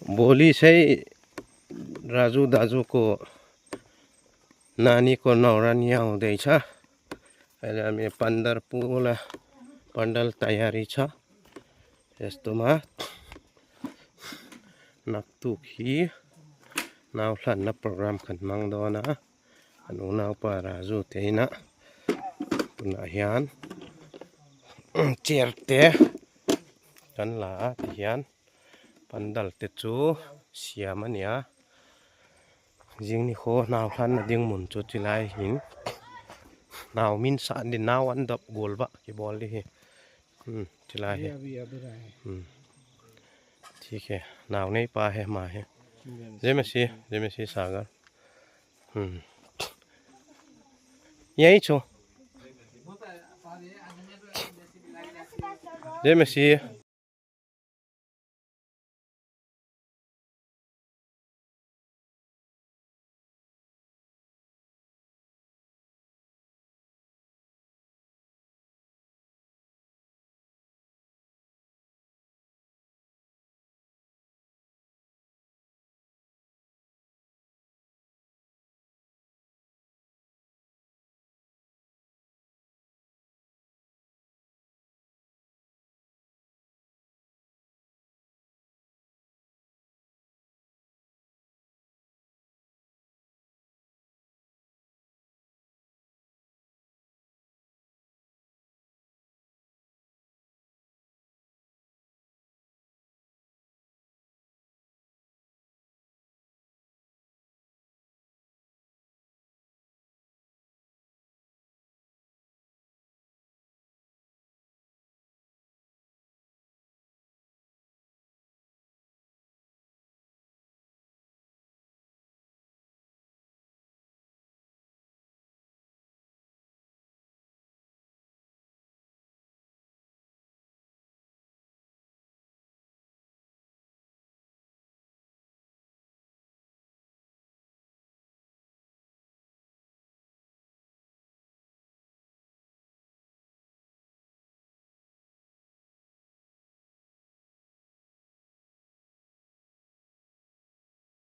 बोली से राजू दाजू को नानी को नौरानी आउँदैछ अहिले हामी पण्डल तयारी छ यस्तोमा नक्तुखी नाउलान्न प्रोग्राम खन्माङदोना अनुनाउ pa राजू तेना punahian cherte kan la hian pandal te chu siamania jingni kho naw hlan ding mun chu tilai hin naw min sa ni naw an dop golba ki bol hi tilai hi ठीक है नाव नहीं पा है मां है जय मसी सागर यही छो जय मसी